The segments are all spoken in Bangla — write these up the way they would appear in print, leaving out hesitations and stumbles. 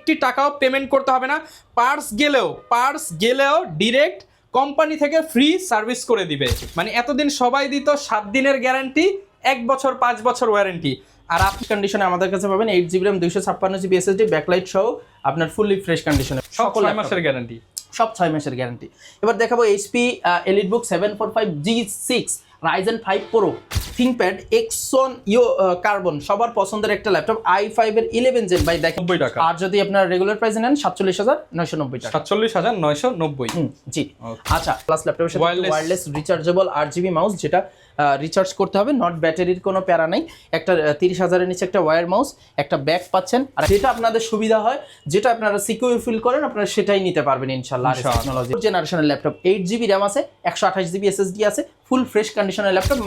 একটি টাকাও পেমেন্ট করতে হবে না। পার্স গেলেও ডিরেক্ট কোম্পানি থেকে ফ্রি সার্ভিস করে দিবে। মানে এতদিন সবাই দিত 7 দিনের গ্যারান্টি, 1 বছর 5 বছর ওয়ারেন্টি, আর আপনি কন্ডিশনে আমাদের কাছে পাবেন 8GB RAM 256GB SSD backlight সহ আপনার ফুললি ফ্রেশ কন্ডিশনে সকল 6 মাসের গ্যারান্টি, সব 6 মাসের গ্যারান্টি। এবার দেখাবো HP EliteBook 745G6 Ryzen 5 Pro ThinkPad Exxon carbon, সবার পছন্দের একটা ল্যাপটপ i5 এর 11 জেন ভাই দেখেন 90 টাকা। আর যদি আপনার রেগুলার প্রাইসে নেন 47,990 টাকা। 47,990। জি আচ্ছা, প্লাস ল্যাপটপের সাথে ওয়্যারলেস রিচার্জেবল RGB মাউস, যেটা রিচার্জ করতে হবে, নট ব্যাটারির কোনো প্যারা নাই। একটা 30,000-এর নিচে একটা ওয়্যার মাউস, একটা ব্যাগ পাচ্ছেন, আর যেটা আপনাদের সুবিধা হয়, যেটা আপনারা সিকিউর ফিল করেন, আপনারা সেটাই নিতে পারবেন ইনশাআল্লাহ। টেকনোলজি জেনারেশনের ল্যাপটপ, 8GB RAM আছে, 128GB SSD আছে, ফুল ফ্রেশ কন্ডিশনের ল্যাপটপ।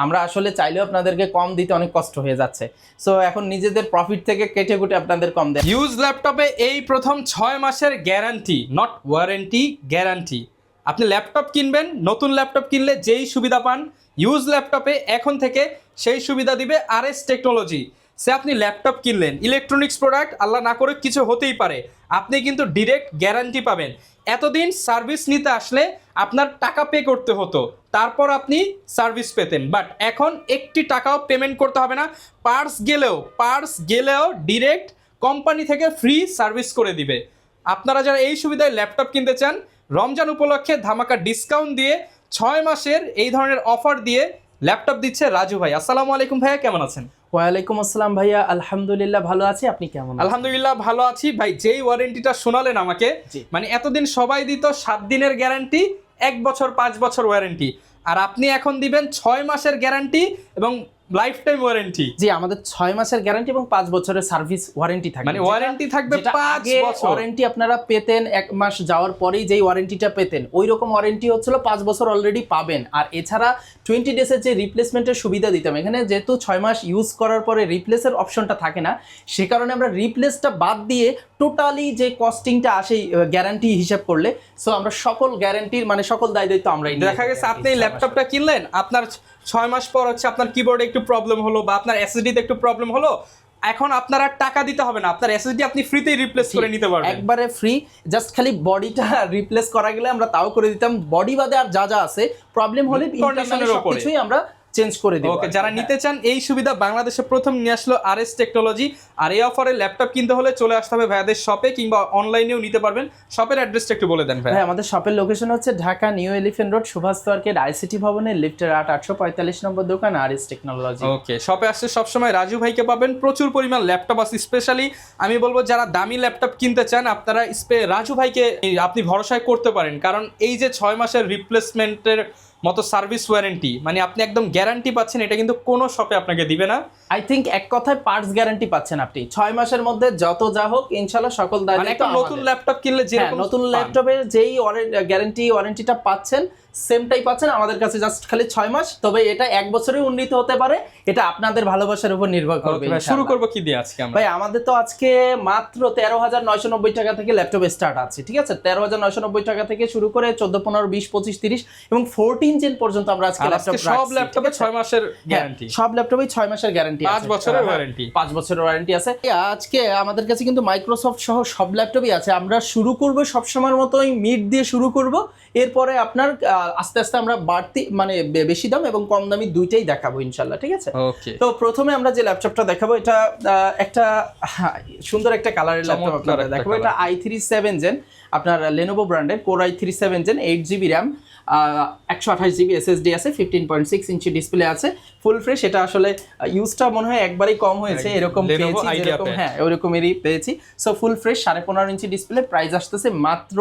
আমরা আসলে চাইলেও আপনাদেরকে কম দিতে অনেক কষ্ট হয়ে যাচ্ছে, সো এখন নিজেদের প্রফিট থেকে কেটে কুটে আপনাদের কম দেয়। ইউজ ল্যাপটপে এই প্রথম 6 মাসের গ্যারান্টি, নট ওয়ারেন্টি, গ্যারান্টি। আপনি ল্যাপটপ কিনবেন, নতুন ল্যাপটপ কিনলে যেই সুবিধা পান, ইউজ ল্যাপটপে এখন থেকে সেই সুবিধা দিবে RS টেকনোলজি। সে আপনি ল্যাপটপ কিনলেন, ইলেকট্রনিক্স প্রোডাক্ট, আল্লাহ না করে কিছু হতেই পারে, আপনি কিন্তু ডিরেক্ট গ্যারান্টি পাবেন। এতদিন সার্ভিস নিতে আসলে আপনার টাকা পে করতে হতো, তারপর আপনি সার্ভিস পেতেন, বাট এখন একটি টাকাও পেমেন্ট করতে হবে না। পার্স গেলেও ডিরেক্ট কোম্পানি থেকে ফ্রি সার্ভিস করে দিবে। আপনারা যারা এই সুবিধায় ল্যাপটপ কিনতে চান, রমজান উপলক্ষে ধামাকা ডিসকাউন্ট দিয়ে 6 মাসের এই ধরনের অফার দিয়ে ল্যাপটপ দিচ্ছে রাজু ভাই। আসসালামু আলাইকুম ভাইয়া, কেমন আছেন? ওয়ালাইকুম আসসালাম ভাইয়া, আলহামদুলিল্লাহ ভালো আছি, আপনি কেমন? আলহামদুলিল্লাহ ভালো আছি ভাই। যেই ওয়ারেন্টিটা শোনালেন আমাকে, মানে এতদিন সবাই দিত 7 দিনের গ্যারান্টি, 1 বছর 5 বছর ওয়ারেন্টি, আর আপনি এখন দিবেন 6 মাসের গ্যারান্টি এবং লাইফ টাইম ওয়ারেন্টি। জি, আমাদের 6 মাসের গ্যারান্টি এবং 5 বছরের সার্ভিস ওয়ারেন্টি থাকবে। মানে ওয়ারেন্টি থাকবে 5 বছর। ওয়ারেন্টি আপনারা পেতেন 1 মাস যাওয়ার পরেই যেই ওয়ারেন্টিটা পেতেন, ওই রকম ওয়ারেন্টি হচ্ছিল 5 বছর অলরেডি পাবেন। আর এছাড়া 20 ডেজের যে রিপ্লেসমেন্টের সুবিধা দিতাম, এখানে যেহেতু 6 মাস ইউজ করার পরে রিপ্লেসের অপশনটা থাকে না, সে কারণে আমরা রিপ্লেসটা বাদ দিয়ে টোটালি যে কস্টিংটা আসে গ্যারান্টি হিসাব করলে, সো আমরা সকল গ্যারান্টির মানে সকল দায় দায়িত্ব আমরাই। দেখা গেছে আপনি ল্যাপটপটা কিনলেন, আপনার 6 মাস পর হচ্ছে আপনার কিবোর্ডে একটু প্রবলেম হলো বা আপনার এসএসডিতে একটু প্রবলেম হলো, এখন আপনার আর টাকা দিতে হবে না, আপনার এসএসডি আপনি ফ্রিতেই রিপ্লেস করে নিতে পারবেন, একবারে ফ্রি। জাস্ট খালি বডিটা রিপ্লেস করা গেলে আমরা তাও করে দিতাম, বডি বাদে আর যা যা আছে প্রবলেম হলে কন্ডিশনের উপরে কিছুই আমরা চেঞ্জ করে দেব। ওকে, যারা নিতে চান এই সুবিধা বাংলাদেশে প্রথম নিয়ে আসলো RS টেকনোলজি। আর এই অফারে ল্যাপটপ কিনতে হলে চলে আসতে হবে ভাইয়াদের শপে, কিংবা অনলাইনেও নিতে পারবেন। শপের অ্যাড্রেসটা একটু বলে দেন ভাই। আমাদের শপের লোকেশন হচ্ছে Dhaka new elephant road, Subhash market, ICT ভবনের লিফটের 845 নম্বর দোকান, RS টেকনোলজি। ওকে, শপে আসলে সবসময় রাজু ভাইকে পাবেন। প্রচুর পরিমাণ ল্যাপটপ আছে, স্পেশালি আমি বলবো যারা দামি ল্যাপটপ কিনতে চান, আপনারা রাজু ভাইকে আপনি ভরসায় করতে পারেন, কারণ এই যে 6 মাসের রিপ্লেসমেন্টের মতো সার্ভিস ওয়ারেন্টি, মানে আপনি একদম গ্যারান্টি পাচ্ছেন, এটা কিন্তু কোনো শপে আপনাকে দিবে না। আই থিংক এক কথায় পার্টস গ্যারান্টি পাচ্ছেন আপনি 6 মাসের মধ্যে, যত যা হোক ইনশাআল্লাহ সকল দায়িত্ব। মানে একটা নতুন ল্যাপটপ কিনলে যে নতুন ল্যাপটপের যেই ওয়ারেন্টিটা পাচ্ছেন, সেমটাই পাচ্ছেন আমাদের কাছে, জাস্ট খালি 6 মাস। তবে এটা 1 বছরে উন্নীত হতে পারে, এটা আপনাদের ভালোবাসার উপর নির্ভর করবে। শুরু করব কি দিয়ে আজকে আমরা? ভাই আমাদের তো আজকে মাত্র 13,990 টাকা থেকে ল্যাপটপ স্টার্ট আছে, ঠিক আছে? 13,990 টাকা থেকে শুরু করে 14, 15, 20, 25, 30 এবং 14 জেন পর্যন্ত আমরা আজকে ল্যাপটপ রাখছি। সব ল্যাপটপে 6 মাসের গ্যারান্টি, সব ল্যাপটপেই 6 মাসের গ্যারান্টি আছে, 5 বছরের ওয়ারেন্টি, 5 বছরের ওয়ারেন্টি আছে। আজকে আমাদের কাছে কিন্তু মাইক্রোসফট সহ সব ল্যাপটপই আছে। আমরা শুরু করব সবসময়ের মতোই মিড দিয়ে শুরু করব, এরপরে আপনার আস্তে আস্তে আমরা বাড়তি মানে বেশি দাম এবং কম দামি দুইটাই দেখাবো ইনশাআল্লাহ, ঠিক আছে? ওকে, তো প্রথমে আমরা যে ল্যাপটপটা দেখাবো, এটা একটা সুন্দর একটা কালারের ল্যাপটপ আপনাদের দেখাবো। এটা i3 7 জেন, আপনার Lenovo ব্র্যান্ডের Core i3 7 gen, 8GB RAM, 128GB SSD আছে, 15.6 ইঞ্চি ডিসপ্লে আছে, ফুল ফ্রেশ। এটা আসলে ইউজটা মনে হয় একবারই কম হয়েছে, এরকম পেয়েছি, এরকম হ্যাঁ ওরকমেরই পেয়েছি। So full fresh, 15.5 inch display, price আসতেছে মাত্র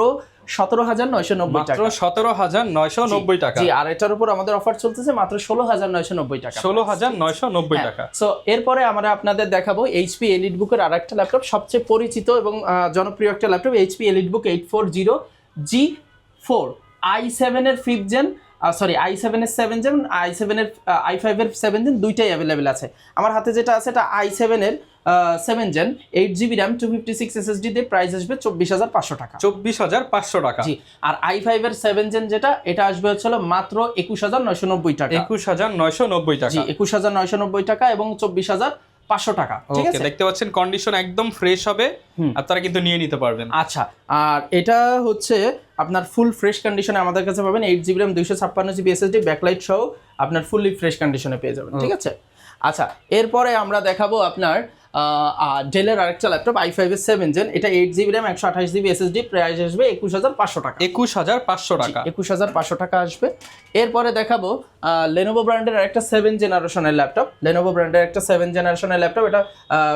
17,990 টাকা। মাত্র 17,990 টাকা। জি, আর এটার উপর আমাদের অফার চলতেছে মাত্র 16,990 টাকা। 16,990 টাকা। সো এরপরে আমরা আপনাদের দেখাবো HP EliteBook এর আরেকটা ল্যাপটপ, সবচেয়ে পরিচিত এবং জনপ্রিয় একটা laptop, HP EliteBook 840G4 i7 এর 5th জেন, i7 এর 7 জেন, i5 এর 7 জেন, দুইটাই অ্যাভেলেবেল আছে। আমার হাতে যেটা আছে এটা i7 এর 7 জেন, 8GB RAM, 256 SSD দিয়ে প্রাইস আসবে 24,500 টাকা। 24,500 টাকা। জি, আর i5 এর 7 জেন যেটা, এটা আসবে হচ্ছে মাত্র 21,990 টাকা। 21,990 টাকা। জি, 21,990 টাকা এবং 24,500 500 টাকা। ঠিক ওকে, আছে, দেখতে পাচ্ছেন কন্ডিশন একদম ফ্রেশ হবে, আপনারা কিন্তু নিয়ে নিতে পারবেন। আচ্ছা, আর এটা হচ্ছে আপনার ফুল ফ্রেশ কন্ডিশনে আমাদের কাছে পাবেন 8GB RAM 256GB SSD backlight সহ আপনার ফুললি ফ্রেশ কন্ডিশনে পেয়ে যাবেন। ঠিক আছে, আচ্ছা, এরপরে আমরা দেখাবো আপনার ডেলের আরেকটা ল্যাপটপ i5 এর 7 জেন, এটা 8GB RAM 128GB SSD, price আসবে 21500 টাকা। 21500 টাকা, 21500 টাকা আসবে। এরপরে দেখাবো লেনোভো ব্র্যান্ডের আরেকটা 7 জেনারেশনের ল্যাপটপ, লেনোভো ব্র্যান্ডের একটা 7 জেনারেশনের ল্যাপটপ, এটা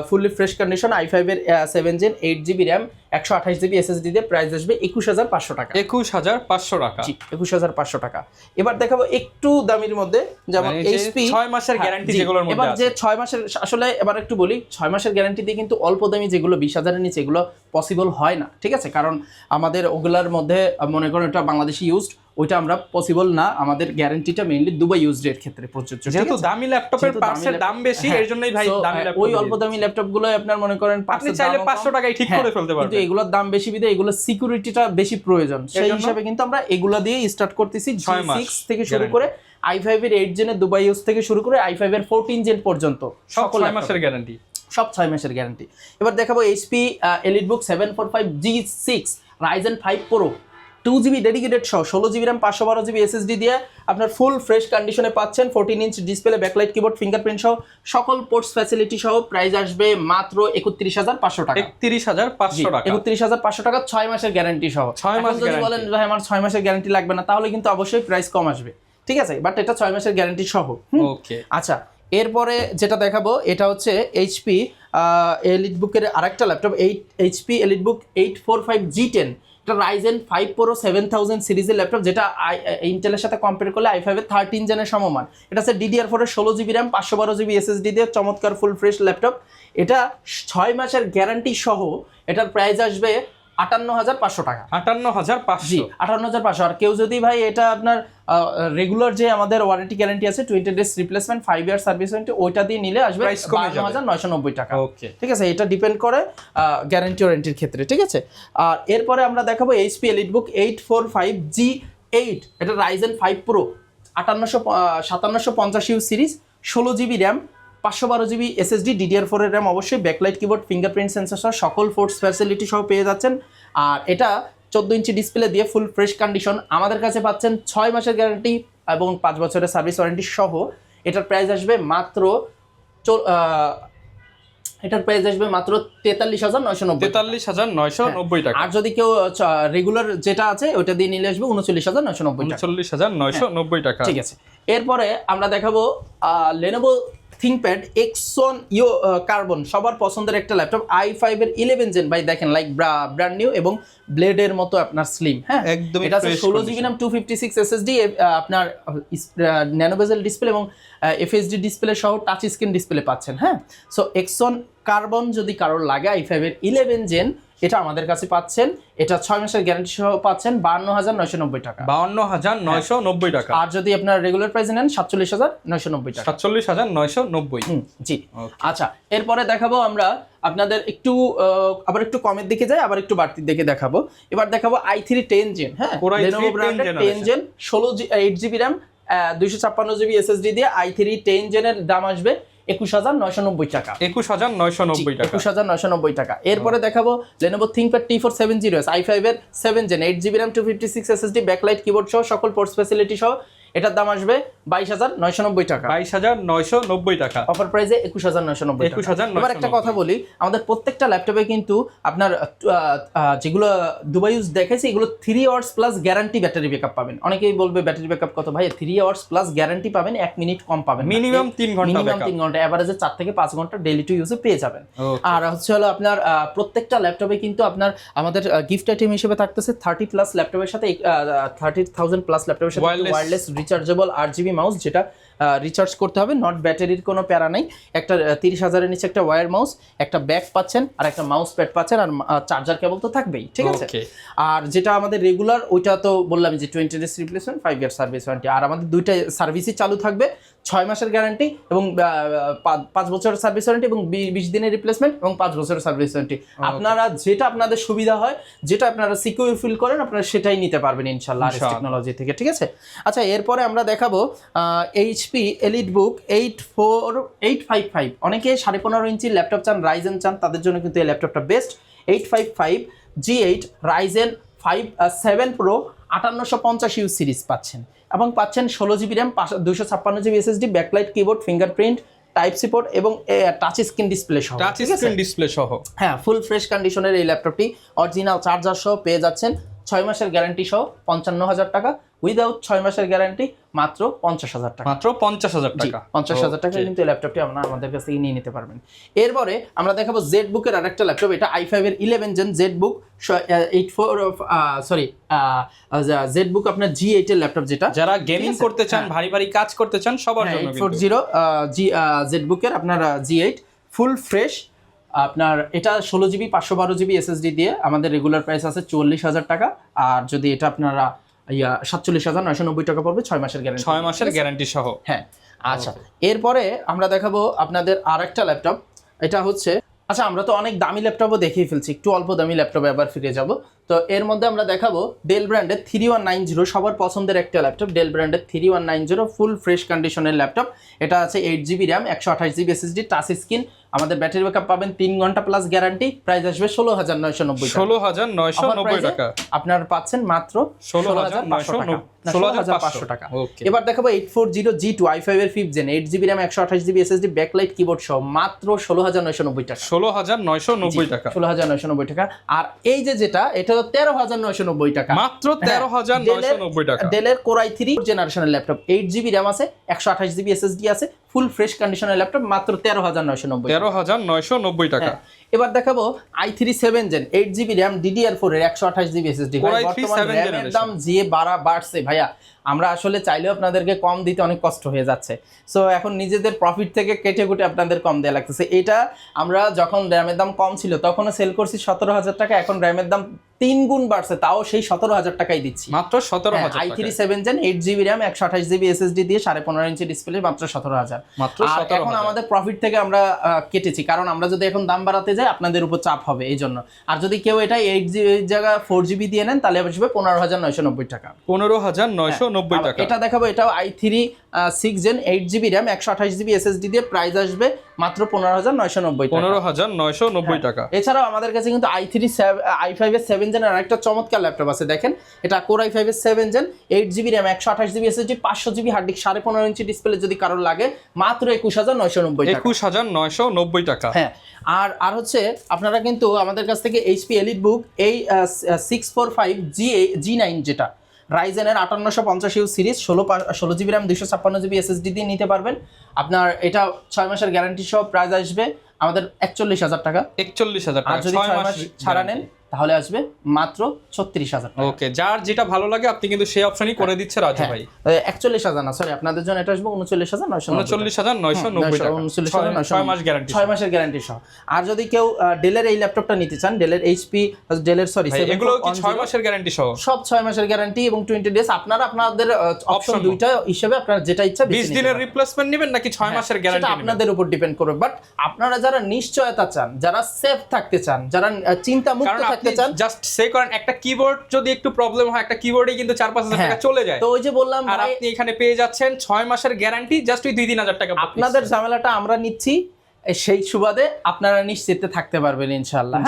ফুললি ফ্রেশ কন্ডিশন i5 এর 7 gen 8GB RAM 128GB SSD দিয়ে, প্রাইস আসবে 21500 টাকা। 21500 টাকা, 21500 টাকা। এবার দেখাবো একটু দামির মধ্যে, যেমন এইচপি 6 মাসের গ্যারান্টি যেগুলোর মধ্যে এবার আছে। যে 6 মাসের, আসলে এবার একটু বলি, 6 মাসের গ্যারান্টি দিয়ে কিন্তু অল্প দামি যেগুলো 20,000 এর নিচে এগুলো পসিবল হয় না। ঠিক আছে, কারণ আমাদের ওগুলার মধ্যে মনে করেন এটা বাংলাদেশি ইউজড, ওইটা আমরা পসিবল না, আমাদের গ্যারান্টিটা মেইনলি দুবাই ইউজড এর ক্ষেত্রে প্রযোজ্য। যেহেতু দামি ল্যাপটপের পার্টসের দাম বেশি, এর জন্যই ভাই দামি ল্যাপটপ, ওই অল্প দামি ল্যাপটপগুলো আপনার মনে করেন আপনি চাইলে 500 টাকায় ঠিক করে ফেলতে পারবেন, কিন্তু এগুলোর দাম বেশি বিধায় এগুলোর সিকিউরিটিটা বেশি প্রয়োজন, সেই হিসাবে কিন্তু আমরা এগুলা দিয়ে স্টার্ট করতেছি। G6 থেকে শুরু করে i5 এর 8 জেনের দুবাই ইউজ থেকে শুরু করে i5 এর 14 জেন পর্যন্ত সকল 6 মাসের গ্যারান্টি, সব 6 মাসের গ্যারান্টি। এবার দেখাবো HP EliteBook 745G6 Ryzen 5 Pro 2GB dedicated সহ 16GB RAM 512GB SSD দিয়ে আপনার ফুল ফ্রেশ কন্ডিশনে পাচ্ছেন, 14 inch display, backlight keyboard, fingerprint সহ সকল পোর্টস ফ্যাসিলিটি সহ, প্রাইস আসবে মাত্র 31500 টাকা। 31500 টাকা, 31500 টাকা 6 মাসের গ্যারান্টি সহ। 6 মাস যদি বলেন ভাই আমার 6 মাসের গ্যারান্টি লাগবে না, তাহলে কিন্তু অবশ্যই প্রাইস কম আসবে। ঠিক আছে, বাট এটা 6 মাসের গ্যারান্টি সহ। ওকে, আচ্ছা, এরপরে যেটা দেখাবো এটা হচ্ছে এইচপি এলিটবুকের আরেকটা ল্যাপটপ, এইচপি এলিটবুক 845G10, এটা Ryzen 5 Pro 7000 সিরিজের ল্যাপটপ, যেটা ইন্টেলের সাথে কম্পেয়ার করলে i5 এর 13 জেনের সমমান। এটা হচ্ছে DDR4 এর 16GB RAM 512GB SSD দিয়ে চমৎকার ফুল ফ্রেশ ল্যাপটপ। এটা 6 মাসের গ্যারান্টি সহ, এটার প্রাইস আসবে 58500 টাকা। 58500, 58500। আর কেউ যদি ভাই এটা আপনার রেগুলার যে আমাদের ওয়ারেন্টি গ্যারান্টি আছে 20 days replacement 5 year service warranty, ওইটা দিয়ে নিলে আসবে 52990 টাকা। ওকে, ঠিক আছে, এটা ডিপেন্ড করে গ্যারান্টি ওয়ারেন্টির ক্ষেত্রে। ঠিক আছে, আর এরপরে আমরা দেখাবো এইচপি এলিটবুক 845G8, এটা Ryzen 5 Pro 5750U series, 16GB RAM 512GB SSD, DDR4 এর RAM অবশ্যই, ব্যাকলাইট কিবোর্ড, ফিঙ্গারপ্রিন্ট সেন্সর সহ সকল ফোর্স ফ্যাসিলিটি সহ পেয়ে যাচ্ছেন। আর এটা 14 ইঞ্চি ডিসপ্লে দিয়ে ফুল ফ্রেশ কন্ডিশন, আমাদের কাছে পাচ্ছেন 6 মাসের গ্যারান্টি এবং 5 বছরের সার্ভিস ওয়ারেন্টি সহ। এটার প্রাইস আসবে মাত্র 43990 টাকা। আর যদি কেউ রেগুলার যেটা আছে ওটা দিয়ে নিলে আসবে 39990 টাকা। 39990 টাকা। ঠিক আছে, এরপরে আমরা দেখাবো লেনোভো থিংকপ্যাড Exon কার্বন, সবার পছন্দের একটা ল্যাপটপ, i5 এর 11 জেন। ভাই দেখেন, লাইক ব্র্যান্ড নিউ এবং ব্লেডের মতো আপনার স্লিম। হ্যাঁ, একদম এটা আছে 16GB RAM 256 SSD, আপনার ন্যানো বেজেল ডিসপ্লে এবং FHD ডিসপ্লে সহ টাচ স্ক্রিন ডিসপ্লে পাচ্ছেন। হ্যাঁ, সো Exon কার্বন যদি কারোর লাগে i5 এর 11 জেন, এটা আমাদের কাছে পাচ্ছেন, এটা 6 মাসের গ্যারান্টি সহ পাচ্ছেন 52990 টাকা। 52990 টাকা। আর যদি আপনার রেগুলার প্রাইসে নেন 47990 টাকা। 47990। জি, আচ্ছা, এরপরে দেখাবো আমরা আপনাদের একটু আবার একটু কমের দিকে যাই, আবার একটু বাড়তির দিকে দেখাবো। এবার দেখাবো i3 10 জেন। হ্যাঁ, Lenovo ব্র্যান্ডের 10 gen 8GB RAM 256GB SSD দিয়ে i3 10 জেনের দাম আসবে 21990 টাকা। 21990 টাকা। 21990 টাকা। এরপরে দেখাবো Lenovo ThinkPad T470S i5 এর 7 gen 8GB RAM 256 SSD, backlight keyboard সহ সকল পোর্টস ফ্যাসিলিটি সহ, এটার দাম আসবে 22990 টাকা। 22990 টাকা। অফার প্রাইসে 21990 টাকা। এবার একটা কথা বলি, আমাদের প্রত্যেকটা ল্যাপটপে কিন্তু আপনার যেগুলো দুবাই ইউজ দেখাইছে, এগুলো 3 hours plus guarantee battery backup পাবেন। অনেকেই বলবে ব্যাটারি ব্যাকআপ কত ভাই? 3 আওয়ার্স প্লাস গ্যারান্টি পাবেন, 1 মিনিট কম পাবেন, মিনিমাম 3 ঘন্টা মিনিমাম 3 ঘন্টা, এভারেজে 4 থেকে 5 ঘন্টা ডেইলি টু ইউজে পেয়ে যাবেন। আর হচ্ছে হলো আপনার প্রত্যেকটা ল্যাপটপে কিন্তু আপনার আমাদের গিফট আইটেম হিসেবে থাকতেছে 30+ ল্যাপটপের সাথে 30,000+ ল্যাপটপের সাথে ওয়্যারলেস রিচার্জেবল RGB মাউস, যেটা রিচার্জ করতে হবে, নট ব্যাটারির কোনো প্যারা নাই। একটা 30,000 এর নিচে একটা ওয়্যার মাউস, একটা ব্যাগ পাচ্ছেন, আর একটা মাউস প্যাড পাচ্ছেন, আর চার্জার কেবল তো থাকবেই। ঠিক আছে, আর যেটা আমাদের রেগুলার ওইটা তো বললাম যে 20 days replacement 5 year service warranty. আর আমাদের দুইটা সার্ভিসই চালু থাকবে, 6 মাসের গ্যারান্টি এবং 5 বছরের সার্ভিস ওয়ারেন্টি এবং 20 দিনের রিপ্লেসমেন্ট এবং 5 বছরের সার্ভিস ওয়ারেন্টি। আপনারা যেটা আপনাদের সুবিধা হয়, যেটা আপনারা সিকিউর ফিল করেন, আপনারা সেটাই নিতে পারবেন ইনশাআল্লাহ আরএস টেকনোলজি থেকে। ঠিক আছে, আচ্ছা, এরপরে আমরা দেখাবো HP এইচপি এলিটবুক 84855, অনেকে 15.5 ইঞ্চির ল্যাপটপ চান, রাইজেন চান, তাদের জন্য কিন্তু এই ল্যাপটপটা best. 855 G8 Ryzen 7 pro 5850 U series পাচ্ছেন, এবং পাচ্ছেন 16 GB RAM, 256 GB SSD, backlight keyboard, fingerprint, type C port এবং টাচ স্ক্রিন ডিসপ্লে সহ। টাচ স্ক্রিন ডিসপ্লে সহ, হ্যাঁ, ফুল ফ্রেশ কন্ডিশনের এই ল্যাপটপটি অরিজিনাল চার্জার সহ পেয়ে যাচ্ছেন 6 মাসের গ্যারান্টি সহ 55,000 টাকা, উইদাউট 6 মাসের গ্যারান্টি মাত্র 50,000 টাকা। মাত্র 50,000 টাকা। 50,000 টাকা কিন্তু এই ল্যাপটপটি আপনারা আমাদের কাছ থেকে নিয়ে নিতে পারবেন। এরপরে আমরা দেখাবো জেড বুকের আরেকটা ল্যাপটপ, এটা i5 এর 11 gen Z book Z book আপনার G8 এর ল্যাপটপ, যেটা যারা গেমিং করতে চান, ভারী ভারী কাজ করতে চান, সবার জন্য 840 জেড বুকের আপনার G8 ফুল ফ্রেশ। আপনার এটা 16 জিবি 512 জিবি এসএসডি দিয়ে আমাদের রেগুলার প্রাইস আছে 44,000 টাকা, আর যদি এটা আপনারা 47,990 টাকা পড়বে 6 মাসের গ্যারান্টি, 6 মাসের গ্যারান্টি সহ। হ্যাঁ, আচ্ছা এরপরে আমরা দেখাবো আপনাদের আরেকটা ল্যাপটপ, এটা হচ্ছে, আচ্ছা আমরা তো অনেক দামি ল্যাপটপও দেখিয়ে ফেলছি, একটু অল্প দামি ল্যাপটপে আবার ফিরে যাব। তো এর মধ্যে আমরা দেখাবো ডেল ব্র্যান্ডের 3190, সবার পছন্দের একটা ল্যাপটপ, ডেল ব্র্যান্ডের 3190 ফুল ফ্রেশ কন্ডিশনের ল্যাপটপ। এটা আছে 8 GB RAM, 128 GB SSD, touch screen, আমাদের ব্যাটারি ব্যাকআপ পাবেন 3 ঘন্টা প্লাস গ্যারান্টি, প্রাইস আসবে 16,990 টাকা। 16,990 টাকা আপনারা পাচ্ছেন মাত্র 16,500 টাকা। এবার দেখাবো 840 G2 i5 এর 5th gen 8 GB RAM, 128 GB SSD, backlight keyboard সহ মাত্র 16,990 টাকা। 16,990 টাকা, 16,990 টাকা। আর এই যেটা এটা 13,990 টাকা, মাত্র 13,990 টাকা। ডেলের Core i3 জেনারেশনের ল্যাপটপ, 8 জিবি র্যাম আছে, 128 জিবি এসএসডি আছে, ফুল ফ্রেশ কন্ডিশনের ল্যাপটপ, মাত্র 13,990 টাকা। 13,990 টাকা। এবার দেখাবো i3 7 gen 8 GB RAM, DDR4 এর 128 জিবি এসএসডি। বর্তমানে র্যামের দাম যে বাড়ছে ভাইয়া, আমরা আসলে চাইলেও আপনাদেরকে কম দিতে অনেক কষ্ট হয়ে যাচ্ছে। সো এখন নিজেদের প্রফিট থেকে কেটে কুটে আপনাদের কম দেওয়া লাগতেছে। এটা আমরা যখন র্যামের দাম কম ছিল তখনও সেল করছি 17,000 টাকা, এখন র্যামের দাম 3 গুণ বাড়ছে, তাও সেই 17,000 টাকাই দিচ্ছি, মাত্র 17,000 টাকা। i3 7 gen 8 GB RAM, 128 GB SSD দিয়ে 15.5 ইঞ্চি ডিসপ্লে, মাত্র 17,000। আর এখন আমাদের প্রফিট থেকে আমরা কেটেছি, কারণ আমরা যদি এখন দাম বাড়াতে যাই আপনাদের উপর চাপ হবে এই জন্য। আর যদি কেউ এটা 8 জিবি জায়গা 4 জিবি দিয়ে নেন তাহলে আসবে 15,990 টাকা। 15,990 টাকা। এটা দেখাবো, এটাও i3 6 gen 8 GB RAM, 128 GB SSD দিয়ে, প্রাইস আসবে মাত্র 15,990 টাকা। 15,990 টাকা। এছাড়াও আমাদের কাছে কিন্তু i5 এর 7 জেন আর একটা চমৎকার ল্যাপটপ আছে, দেখেন এটা Core i5 এর 7 gen 8 GB RAM, 128 GB SSD, 500 GB hard disk, 15.5 inch display, যদি কারোর লাগে মাত্র 21,990 টাকা। 21,990 টাকা। হ্যাঁ, আর হচ্ছে আপনারা কিন্তু আমাদের কাছ থেকে HP এলিটবুক এই 645 G9 যেটা রাইজেনের 5850 U series 16 GB RAM, 256 GB SSD দিয়ে নিতে পারবেন। আপনার এটা 6 মাসের গ্যারান্টি সহ প্রাইস আসবে আমাদের 41,000 টাকা। 41,000 টাকা। আর যদি 6 মাস ছাড়া নেন তাহলে আসবে মাত্র 36,000 টাকা। ওকে, যার যেটা ভালো লাগে আপনি কিন্তু সেই অপশনই করে দিচ্ছে রাজু ভাই। 41,000 না, সরি, আপনাদের জন্য এটা আসবে 39,990 টাকা। 6 মাস গ্যারান্টি, 6 মাসের গ্যারান্টি সহ। আর যদি কেউ ডেলের এই ল্যাপটপটা নিতে চান, ডেলের এগুলো কি 6 মাসের গ্যারান্টি সহ? সব 6 মাসের গ্যারান্টি এবং 20 ডেজ, আপনারা আপনাদের অপশন দুইটা হিসেবে আপনারা যেটা ইচ্ছা 20 দিনের রিপ্লেসমেন্ট নেবেন নাকি 6 মাসের গ্যারান্টি নেবেন, আপনাদের উপর ডিপেন্ড করবে। বাট আপনারা যারা নিশ্চয়তা চান, যারা সেফ থাকতে চান, যারা চিন্তা মুক্ত থাকতে চান, জাস্ট সে করেন একটা কিবোর্ড যদি একটু প্রবলেম হয়, একটা কিবোর্ডে কিন্তু 4-5 হাজার টাকা চলে যায়। তো ওই যে বললাম, আর আপনি এখানে পেয়ে যাচ্ছেন 6 মাসের গ্যারান্টি জাস্ট ওই 2-3 হাজার টাকা। আপনাদের ঝামেলাটা আমরা নিচ্ছি, সেই সুবাদে আপনারা নিশ্চিন্তে থাকতে পারবেন ইনশাআল্লাহ।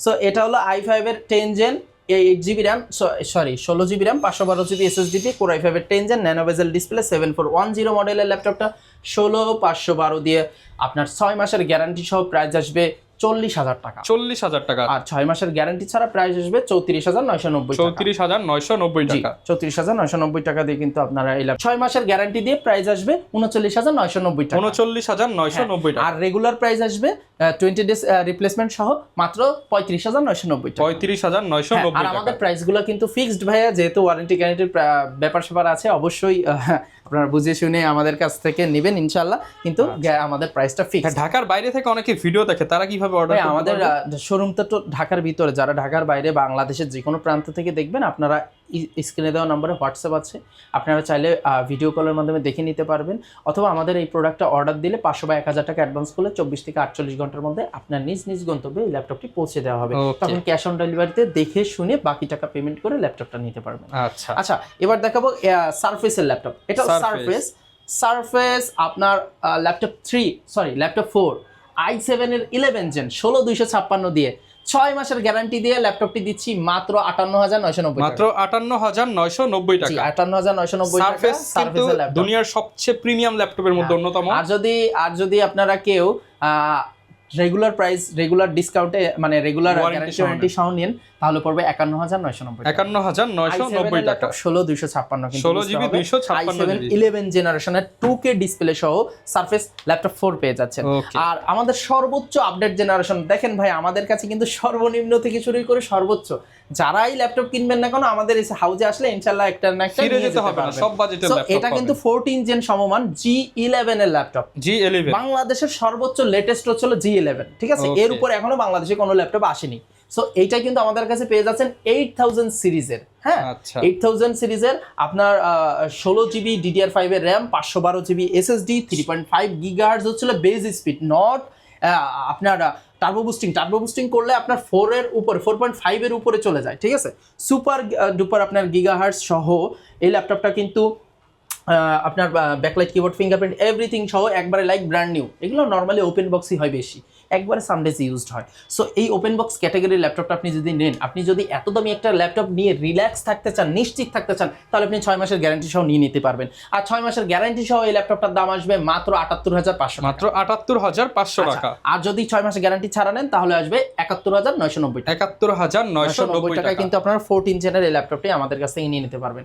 সো এটা হলো i5 এর 10 gen 8 GB RAM, 16 GB RAM, 512 GB SSD দিয়ে Core i5 এর 10 জেন ন্যানো বেজেল ডিসপ্লে 7410 মডেলের ল্যাপটপটা 16,512 দিয়ে আপনার 6 মাসের গ্যারান্টি সহ প্রাইস আসবে 40,000 টাকা। 40,000 টাকা। আর 6 মাসের গ্যারান্টি ছাড়া প্রাইস আসবে 34,990 টাকা। 34,990 টাকা। 34,990 টাকা দিয়ে কিন্তু আপনারা এই 6 মাসের গ্যারান্টি দিয়ে প্রাইস আসবে 39,990 টাকা। 39,990 টাকা। আর রেগুলার প্রাইস আসবে 20 ডেজ রিপ্লেসমেন্ট সহ মাত্র 35,990 টাকা। 35,990 আর টাকা। আমাদের প্রাইসগুলো কিন্তু ফিক্সড ভাইয়া, যেহেতু ওয়ারেন্টি গ্যারান্টির ব্যাপার স্যাপার আছে, অবশ্যই আপনারা বুঝে শুনে আমাদের কাছ থেকে নেবেন ইনশাআল্লাহ, কিন্তু আমাদের প্রাইসটা ফিক্সড। ঢাকার বাইরে থেকে অনেকে ভিডিও দেখে, তারা কিভাবে অর্ডার করবে? আমাদের শোরুমটা তো ঢাকার ভিতরে, যারা ঢাকার বাইরে বাংলাদেশের যে কোনো প্রান্ত থেকে দেখবেন, আপনারা স্ক্রিনে দেওয়া নম্বরে হোয়াটসঅ্যাপ আছে, আপনারা চাইলে ভিডিও কলের মাধ্যমে দেখে নিতে পারবেন, অথবা আমাদের এই প্রোডাক্টটা অর্ডার দিলে 500 বা 1,000 টাকা অ্যাডভান্স করলে 24 থেকে 48 ঘন্টার মধ্যে আপনার নিজ গন্তব্যে এই ল্যাপটপটি পৌঁছে দেওয়া হবে। তখন ক্যাশ অন ডেলিভারিতে দেখে শুনে বাকি টাকা পেমেন্ট করে ল্যাপটপটা নিতে পারবেন। আচ্ছা, এবার দেখাবো সারফেসের ল্যাপটপ। এটা সারফেস সারফেস আপনার ল্যাপটপ 4 i7 এর 11 জেন 16256 দিয়ে 6 মাসের গ্যারান্টি দিয়ে ল্যাপটপটি দিচ্ছি মাত্র 58990 টাকা। মাত্র 58990 টাকা। 58990 টাকা সারফেস কিন্তু সারফেসের ল্যাপটপ। দুনিয়ার সবচেয়ে প্রিমিয়াম ল্যাপটপের মধ্যে অন্যতম। আর যদি আপনারা কেউ রেগুলার প্রাইস রেগুলার ডিসকাউন্টে মানে রেগুলার গ্যারান্টি সহ নেন তাহলে পড়বে 51990 টাকা। 51990 টাকা। 16256 কিন্তু 16GB 256 11 জেনারেশনের 2K ডিসপ্লে সহ সারফেস ল্যাপটপ 4 পেয়ে যাচ্ছেন। আর আমাদের সর্বোচ্চ আপডেট জেনারেশন দেখেন ভাই, আমাদের কাছে কিন্তু সর্বনিম্ন থেকে শুরু করে সর্বোচ্চ যারাই ল্যাপটপ কিনবেন না কেন আমাদের এই হাউজে আসলে ইনশাআল্লাহ একটা না একটা ফিরে যেতে হবে না, সব বাজেটের ল্যাপটপ। এটা কিন্তু 14 জেন সমমান G11 এর ল্যাপটপ। G11 বাংলাদেশের সর্বোচ্চ লেটেস্ট হচ্ছে G11, ঠিক আছে? এর উপর এখনো বাংলাদেশে কোনো ল্যাপটপ আসেনি। সো এইটা কিন্তু আমাদের কাছে পেয়ে যাচ্ছেন 8000 সিরিজের। হ্যাঁ, 8000 সিরিজের আপনার 16GB DDR5 এর RAM, 512GB SSD, 3.5 GHz হচ্ছিল বেজ স্পিড, নট আপনার টার্বো বুস্টিং করলে আপনার 4 এর উপরে 4.5 এর উপরে চলে যায়, ঠিক আছে? সুপার ডুপার আপনার গিগাহার্টজ সহ এই ল্যাপটপটা কিন্তু আপনার ব্যাকলাইট কিবোর্ড ফিঙ্গারপ্রিন্ট এভরিথিং সহ একবারে লাইক ব্র্যান্ড নিউ। এগুলো নর্মালি ওপেন বক্সই হয় বেশি, একবারে সামডেজ ইউজড হয়। সো এই ওপেন বক্স ক্যাটাগরির ল্যাপটপটা আপনি যদি নেন, আপনি যদি এত দামি একটা ল্যাপটপ নিয়ে রিল্যাক্স থাকতে চান, নিশ্চিত থাকতে চান, তাহলে আপনি 6 মাসের গ্যারান্টি সহ নিয়ে নিতে পারবেন। আর 6 মাসের গ্যারান্টি সহ এই ল্যাপটপটার দাম আসবে মাত্র 78500 টাকা। মাত্র 78500 টাকা। আর যদি 6 মাসের গ্যারান্টি ছাড়া নেন তাহলে আসবে 71990 টাকা। 71990 টাকায় কিন্তু আপনারা 14 জেনের এই ল্যাপটপটি আমাদের কাছ থেকে নিয়ে নিতে পারবেন।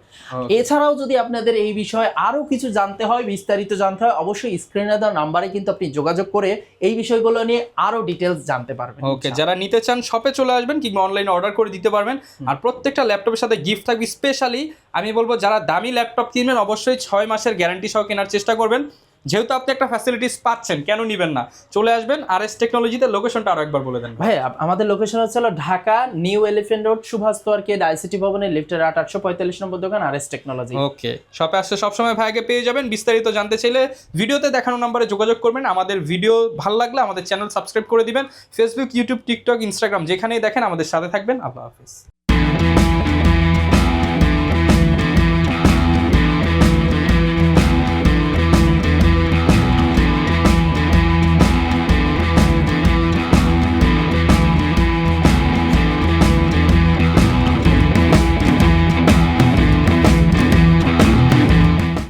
এছাড়াও যদি আপনাদের এই বিষয়ে আরো কিছু জানতে হয়, বিস্তারিত জানতে হয়, অবশ্যই স্ক্রিনে দেওয়া নাম্বারে কিন্তু আপনি যোগাযোগ করে এই বিষয়গুলো নিয়ে আরো ডিটেইলস জানতে পারবেন। ওকে, যারা নিতে চান শপে চলে আসবেন কিংবা অনলাইনে অর্ডার করে দিতে পারবেন। আর প্রত্যেকটা ল্যাপটপের সাথে গিফট থাকবে। স্পেশালি আমি বলবো যারা দামি ল্যাপটপ কিনবেন অবশ্যই 6 মাসের গ্যারান্টি সহ কেনার চেষ্টা করবেন। যেহেতু আপনি একটা ফ্যাসিলিটিস পাচ্ছেন, কেন নিবেন না? চলে আসবেন RS টেকনোলজিতে। লোকেশনটা আরো একবার বলে দেন ভাই। আমাদের লোকেশন হচ্ছে Dhaka new elephant road, Subhash arcade, ICT ভবনের লিফটের 845 নম্বর দোকান, RS টেকনোলজি। ওকে, শপে আসলে সবসময় ভাইকে পেয়ে যাবেন। বিস্তারিত জানতে চাইলে ভিডিওতে দেখানো নম্বরে যোগাযোগ করবেন। আমাদের ভিডিও ভালো লাগলে আমাদের চ্যানেল সাবস্ক্রাইব করে দিবেন। ফেসবুক, ইউটিউব, টিকটক, ইনস্টাগ্রাম যেখানেই দেখেন আমাদের সাথে থাকবেন। আল্লাহ হাফেজ।